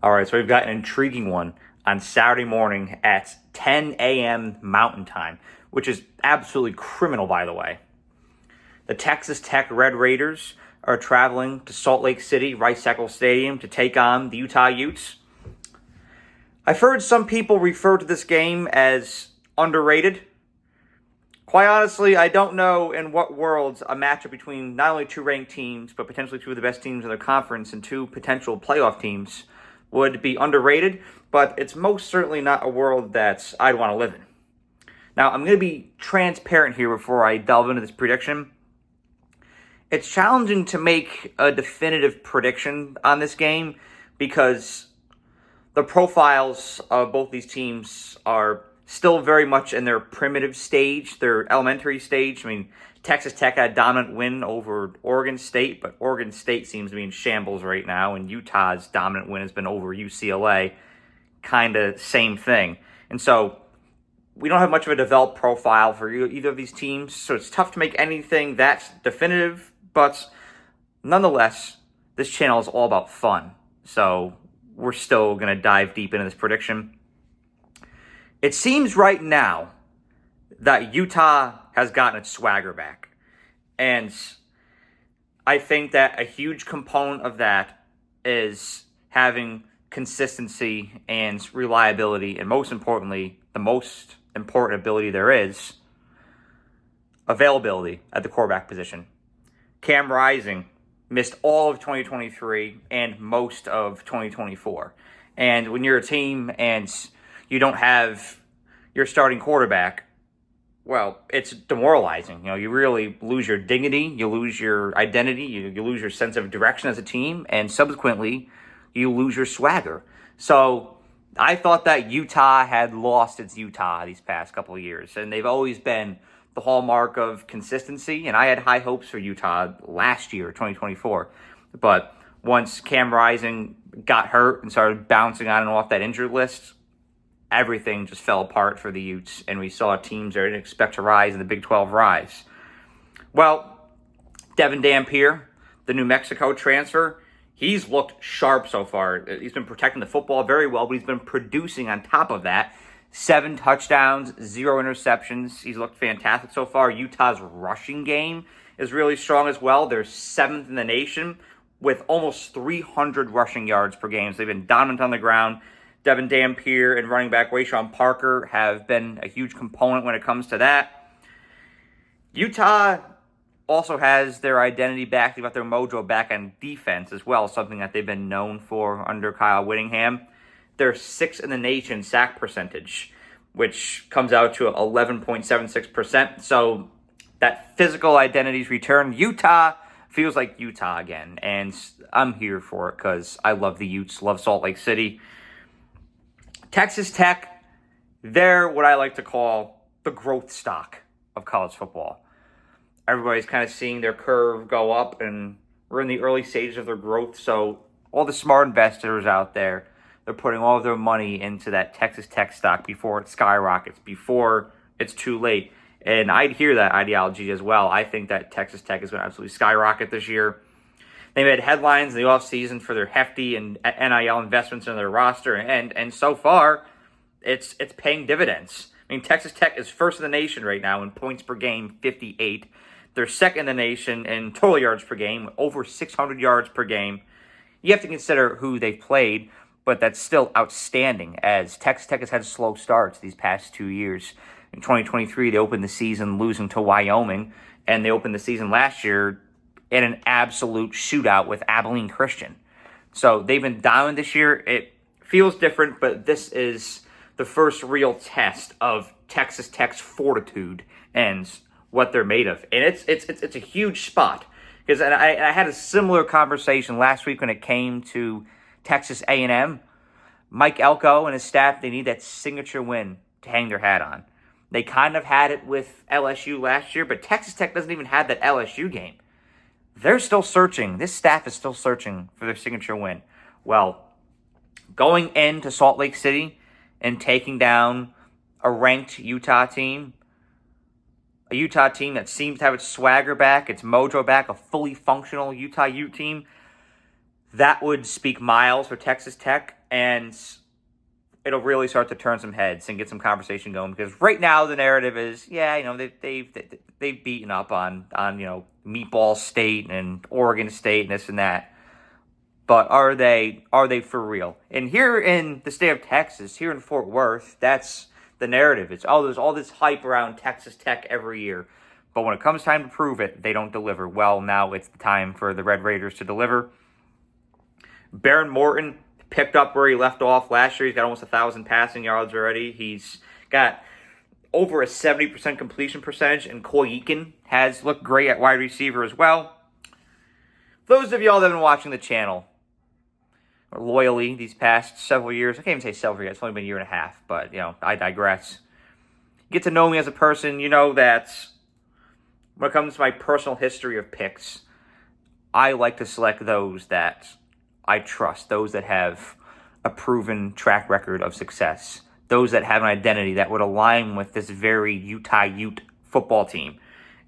All right, so we've got an intriguing one on Saturday morning at 10 a.m. Mountain Time, which is absolutely criminal, by the way. The Texas Tech Red Raiders are traveling to Salt Lake City, Rice-Eccles Stadium, to take on the Utah Utes. I've heard some people refer to this game as underrated. Quite honestly, I don't know in what worlds a matchup between not only two ranked teams, but potentially two of the best teams in their conference and two potential playoff teams would be underrated, but it's most certainly not a world that I'd want to live in. Now, I'm going to be transparent here before I delve into this prediction. It's challenging to make a definitive prediction on this game because the profiles of both these teams are still very much in their primitive stage, their elementary stage. I mean, Texas Tech had a dominant win over Oregon State, but Oregon State seems to be in shambles right now, and Utah's dominant win has been over UCLA. Kind of same thing. And so we don't have much of a developed profile for either of these teams, so it's tough to make anything that's definitive, but nonetheless, this channel is all about fun. So we're still going to dive deep into this prediction. It seems right now that Utah has gotten its swagger back. And I think that a huge component of that is having consistency and reliability, and most importantly, the most important ability there is, availability at the quarterback position. Cam Rising missed all of 2023 and most of 2024. And when you're a team and you don't have your starting quarterback, well, it's demoralizing. You know, you really lose your dignity, you lose your identity, you lose your sense of direction as a team, and subsequently, you lose your swagger. So I thought that Utah had lost its Utah these past couple of years, and they've always been the hallmark of consistency, and I had high hopes for Utah last year, 2024. But once Cam Rising got hurt and started bouncing on and off that injured list, everything just fell apart for the Utes, and we saw teams that didn't expect to rise in the Big 12 rise. Well, Devin Dampier, the New Mexico transfer, he's looked sharp so far. He's been protecting the football very well, but he's been producing on top of that. 7 touchdowns, 0 interceptions. He's looked fantastic so far. Utah's rushing game is really strong as well. They're 7th in the nation with almost 300 rushing yards per game. So they've been dominant on the ground. Devin Dampier and running back Wayshawn Parker have been a huge component when it comes to that. Utah also has their identity back. They've got their mojo back on defense as well, something that they've been known for under Kyle Whittingham. They're 6th in the nation sack percentage, which comes out to 11.76%. So that physical identity's returned. Utah feels like Utah again, and I'm here for it because I love the Utes, love Salt Lake City. Texas Tech, they're what I like to call the growth stock of college football. Everybody's kind of seeing their curve go up, and we're in the early stages of their growth. So all the smart investors out there, they're putting all of their money into that Texas Tech stock before it skyrockets, before it's too late. And I'd hear that ideology as well. I think that Texas Tech is going to absolutely skyrocket this year. They made headlines in the offseason for their hefty and NIL investments in their roster, and so far, it's paying dividends. I mean, Texas Tech is 1st in the nation right now in points per game, 58. They're 2nd in the nation in total yards per game, over 600 yards per game. You have to consider who they've played, but that's still outstanding, as Texas Tech has had slow starts these past 2 years. In 2023, they opened the season losing to Wyoming, and they opened the season last year in an absolute shootout with Abilene Christian. So they've been down this year. It feels different, but this is the first real test of Texas Tech's fortitude and what they're made of. And it's a huge spot, because I had a similar conversation last week when it came to Texas A&M. Mike Elko and his staff, they need that signature win to hang their hat on. They kind of had it with LSU last year, but Texas Tech doesn't even have that LSU game. They're still searching. This staff is still searching for their signature win. Well, going into Salt Lake City and taking down a ranked Utah team, a Utah team that seems to have its swagger back, its mojo back, a fully functional Utah Ute team, that would speak miles for Texas Tech. and it'll really start to turn some heads and get some conversation going. Because right now the narrative is, yeah, they've beaten up on Meatball State and Oregon State and this and that. But are they for real? And here in the state of Texas, here in Fort Worth, that's the narrative. It's there's all this hype around Texas Tech every year. But when it comes time to prove it, they don't deliver. Well, now it's the time for the Red Raiders to deliver. Baron Morton picked up where he left off last year. He's got almost 1,000 passing yards already. He's got over a 70% completion percentage, and Coy Eakin has looked great at wide receiver as well. Those of y'all that have been watching the channel loyally these past several years, I can't even say several years, it's only been a year and a half, but, I digress. Get to know me as a person, you know that when it comes to my personal history of picks, I like to select those that I trust, those that have a proven track record of success, those that have an identity that would align with this very Utah Ute football team.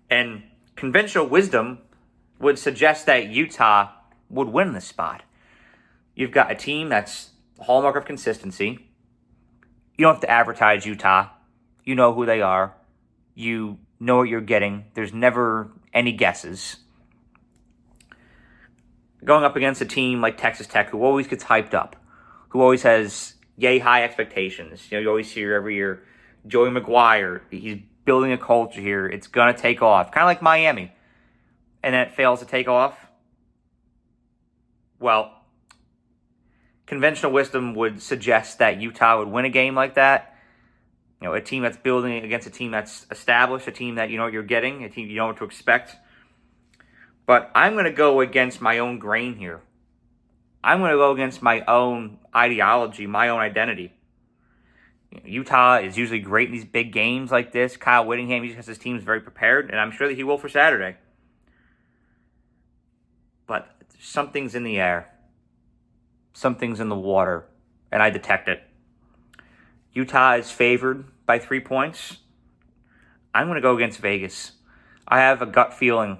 And conventional wisdom would suggest that Utah would win this spot. You've got a team that's the hallmark of consistency. You don't have to advertise Utah. You know who they are. You know what you're getting. There's never any guesses. Going up against a team like Texas Tech, who always gets hyped up, who always has yay high expectations. You always hear every year, Joey Gregoire, he's building a culture here. It's going to take off. Kind of like Miami. And then it fails to take off. Well, conventional wisdom would suggest that Utah would win a game like that. A team that's building against a team that's established, a team that you know what you're getting, a team you know what to expect. But I'm going to go against my own grain here. I'm going to go against my own ideology, my own identity. Utah is usually great in these big games like this. Kyle Whittingham usually has his teams very prepared, and I'm sure that he will for Saturday. But something's in the air. Something's in the water, and I detect it. Utah is favored by 3 points. I'm going to go against Vegas. I have a gut feeling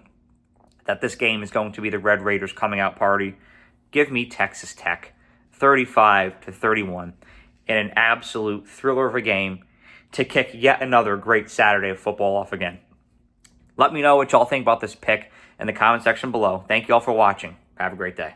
that this game is going to be the Red Raiders coming out party. Give me Texas Tech 35-31 in an absolute thriller of a game to kick yet another great Saturday of football off again. Let me know what y'all think about this pick in the comment section below. Thank you all for watching. Have a great day.